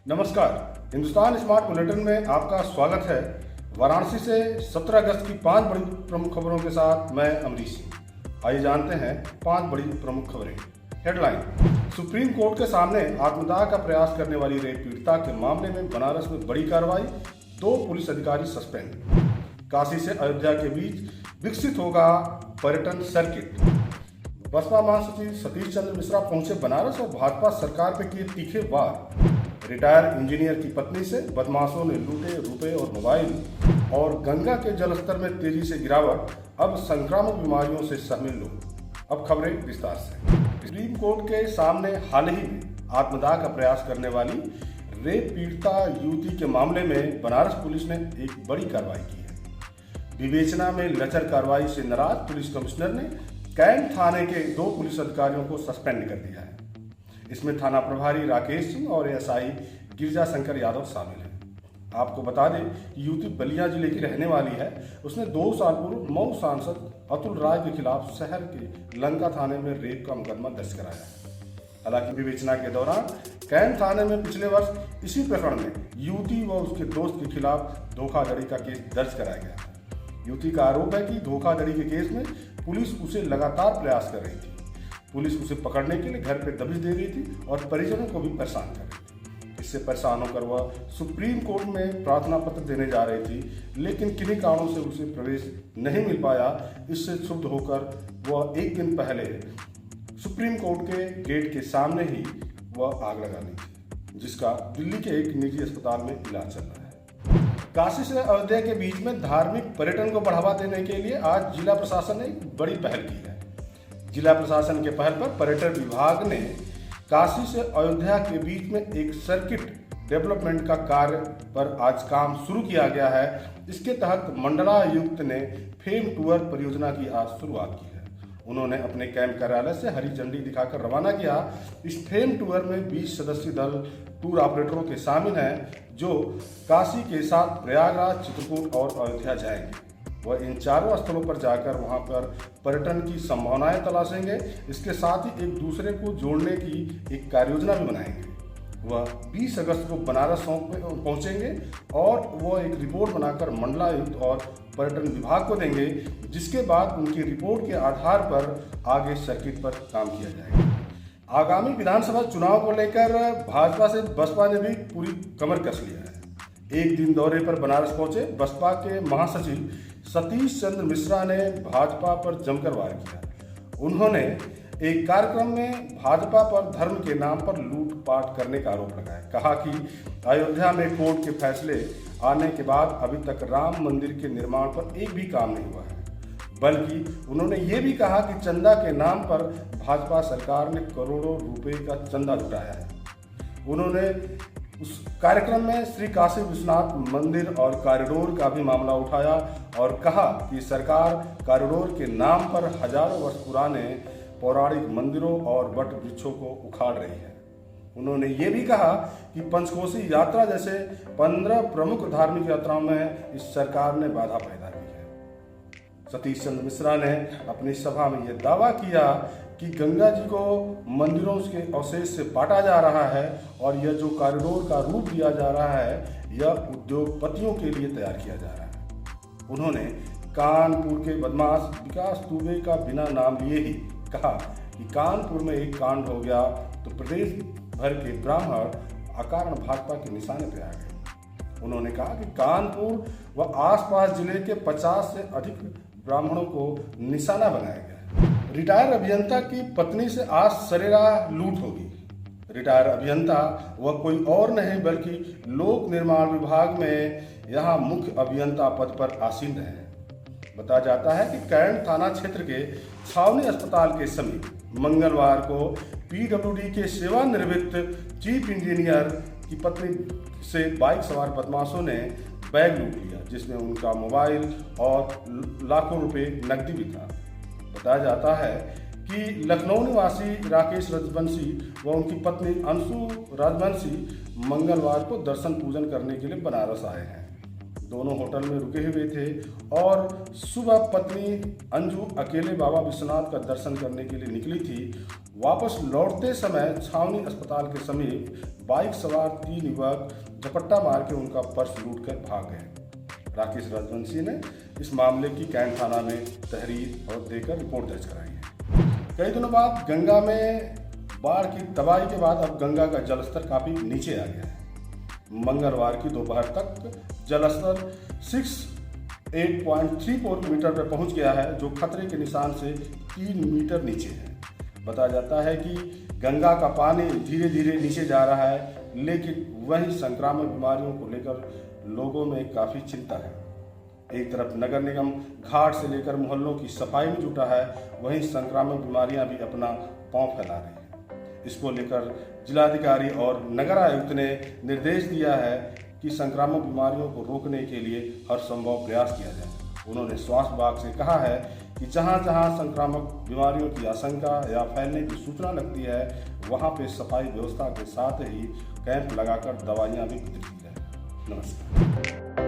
नमस्कार, Hindustan smart bulletin में आपका स्वागत है। वाराणसी से 17 अगस्त की 5 बड़ी प्रमुख खबरों के साथ मैं अमरीश सिंह। आइए जानते हैं 5 बड़ी प्रमुख खबरें। हेडलाइन: सुप्रीम कोर्ट के सामने आत्मदाह का प्रयास करने वाली रेप पीड़िता के मामले में बनारस में बड़ी कार्रवाई, 2 पुलिस अधिकारी सस्पेंड। काशी से अयोध्या के बीच विकसित होगा पर्यटन सर्किट। बसपा महासचिव सतीश चंद्र मिश्रा पहुंचे बनारस और भाजपा सरकार पर किए तीखे वार। रिटायर इंजीनियर की पत्नी से बदमाशों ने लूटे रुपए और मोबाइल। और गंगा के जलस्तर में तेजी से गिरावट, अब संक्रामक बीमारियों से सहमे लोग। अब खबरें विस्तार से। सुप्रीम कोर्ट के सामने हाल ही में आत्मदाह का प्रयास करने वाली रेप पीड़िता युवती के मामले में बनारस पुलिस ने एक बड़ी कार्रवाई की है। विवेचना में लचर कार्रवाई से नाराज पुलिस कमिश्नर ने कैंट थाने के 2 पुलिस अधिकारियों को सस्पेंड कर दिया है। इसमें थाना प्रभारी राकेश सिंह और एसआई गिरजा शंकर यादव शामिल हैं। आपको बता दें कि युवती बलिया जिले की रहने वाली है। उसने 2 साल पूर्व मऊ सांसद अतुल राय के खिलाफ शहर के लंका थाने में रेप का मुकदमा दर्ज कराया है। हालांकि विवेचना के दौरान कैंट थाने में पिछले वर्ष इसी प्रकरण में युवती व उसके दोस्त के खिलाफ धोखाधड़ी का केस दर्ज कराया गया था। युवती का आरोप है कि धोखाधड़ी के केस में पुलिस उसे लगातार प्रयास कर रही थी। पुलिस उसे पकड़ने के लिए घर पर दबिश दे रही थी और परिजनों को भी परेशान कर रही थी। इससे परेशान होकर वह सुप्रीम कोर्ट में प्रार्थना पत्र देने जा रही थी, लेकिन किन्हीं कारणों से उसे प्रवेश नहीं मिल पाया। इससे क्षुब्ध होकर वह 1 दिन पहले सुप्रीम कोर्ट के गेट के सामने ही वह आग लगा ली थी, जिसका दिल्ली के एक निजी अस्पताल में इलाज चल रहा है। काशी से अयोध्या के बीच में धार्मिक पर्यटन को बढ़ावा देने के लिए आज जिला प्रशासन ने एक बड़ी पहल की है। जिला प्रशासन के पहल पर पर्यटन विभाग ने काशी से अयोध्या के बीच में एक सर्किट डेवलपमेंट का कार्य पर आज काम शुरू किया गया है। इसके तहत मंडलायुक्त ने फेम टूर परियोजना की आज शुरुआत की है। उन्होंने अपने कैंप कार्यालय से हरी झंडी दिखाकर रवाना किया। इस फेम टूर में 20 सदस्यीय दल टूर ऑपरेटरों के शामिल हैं, जो काशी के साथ प्रयागराज, चित्रकूट और अयोध्या जाएंगे। वह इन 4 स्थलों पर जाकर वहां पर पर्यटन की संभावनाएं तलाशेंगे। इसके साथ ही एक दूसरे को जोड़ने की एक कार्ययोजना भी बनाएंगे। वह 20 अगस्त को बनारस पहुंचेंगे और वह एक रिपोर्ट बनाकर मंडलायुक्त और पर्यटन विभाग को देंगे, जिसके बाद उनकी रिपोर्ट के आधार पर आगे सर्किट पर काम किया जाएगा। आगामी विधानसभा चुनाव को लेकर भाजपा से बसपा ने भी पूरी कमर कस लिया है। 1 दिन दौरे पर बनारस पहुंचे बसपा के महासचिव सतीश चंद्र मिश्रा ने भाजपा पर जमकर वार किया। उन्होंने एक कार्यक्रम में भाजपा पर धर्म के नाम पर लूटपाट करने का आरोप लगाया। कहा कि अयोध्या में कोर्ट के फैसले आने के बाद अभी तक राम मंदिर के निर्माण पर एक भी काम नहीं हुआ है, बल्कि उन्होंने ये भी कहा कि चंदा के नाम पर भाजपा सरकार ने करोड़ों रुपए का चंदा जुटाया है। उन्होंने उस कार्यक्रम में श्री काशी विश्वनाथ मंदिर और कॉरिडोर का भी मामला उठाया और कहा कि सरकार कॉरिडोर के नाम पर हजारों वर्ष पुराने पौराणिक मंदिरों और वट वृक्षों को उखाड़ रही है। उन्होंने ये भी कहा कि पंचकोशी यात्रा जैसे 15 प्रमुख धार्मिक यात्राओं में इस सरकार ने बाधा पैदा की है। सतीश चंद्र मिश्रा ने अपनी सभा में यह दावा किया कि गंगा जी को मंदिरों के अवशेष से काटा जा रहा है और यह जो कॉरिडोर का रूप दिया जा रहा है, यह उद्योगपतियों के लिए तैयार किया जा रहा है। उन्होंने कानपुर के बदमाश विकास दुबे का बिना नाम लिए ही कहा कि कानपुर में एक कांड हो गया तो प्रदेश भर के ब्राह्मण अकारण भाजपा के निशाने पर आ गए। उन्होंने कहा कि कानपुर व आसपास जिले के 50 से अधिक ब्राह्मणों को निशाना बनाया गया। रिटायर अभियंता की पत्नी से आज सरेरा लूट होगी। रिटायर अभियंता वह कोई और नहीं बल्कि लोक निर्माण विभाग में यहाँ मुख्य अभियंता पद पर आसीन रहे हैं। बताया जाता है कि कैंट थाना क्षेत्र के छावनी अस्पताल के समीप मंगलवार को पीडब्ल्यूडी के सेवानिवृत्त चीफ इंजीनियर की पत्नी से बाइक सवार बदमाशों ने बैग लूट लिया, जिसमें उनका मोबाइल और लाखों रुपए नकदी भी था। बताया जाता है कि लखनऊ निवासी राकेश राजवंशी व उनकी पत्नी अंशु राजवंशी मंगलवार को दर्शन पूजन करने के लिए बनारस आए हैं। दोनों होटल में रुके हुए थे और सुबह पत्नी अंजू अकेले बाबा विश्वनाथ का दर्शन करने के लिए निकली थी। वापस लौटते समय छावनी अस्पताल के समीप बाइक सवार 3 युवक झपट्टा मार के उनका पर्स लूट कर भाग गए। राकेश राजवंशी ने इस मामले की कैंट थाना में तहरीर और देकर रिपोर्ट दर्ज कराई है। कई दिनों बाद गंगा में बाढ़ की तबाही के बाद अब गंगा का जलस्तर काफ़ी नीचे आ गया है। मंगलवार की दोपहर तक जलस्तर 8.34 मीटर पर पहुंच गया है, जो खतरे के निशान से 3 मीटर नीचे है। बताया जाता है कि गंगा का पानी धीरे धीरे नीचे जा रहा है, लेकिन वहीं संक्रामक बीमारियों को लेकर लोगों में काफ़ी चिंता है। एक तरफ नगर निगम घाट से लेकर मोहल्लों की सफाई में जुटा है, वहीं संक्रामक बीमारियां भी अपना पांव फैला रही हैं। इसको लेकर जिलाधिकारी और नगर आयुक्त ने निर्देश दिया है कि संक्रामक बीमारियों को रोकने के लिए हर संभव प्रयास किया जाए। उन्होंने स्वास्थ्य विभाग से कहा है कि जहां जहां संक्रामक बीमारियों की आशंका या फैलने की सूचना लगती है, वहां पे सफाई व्यवस्था के साथ ही कैंप लगाकर दवाइयां भी वितरित की जाए। नमस्कार।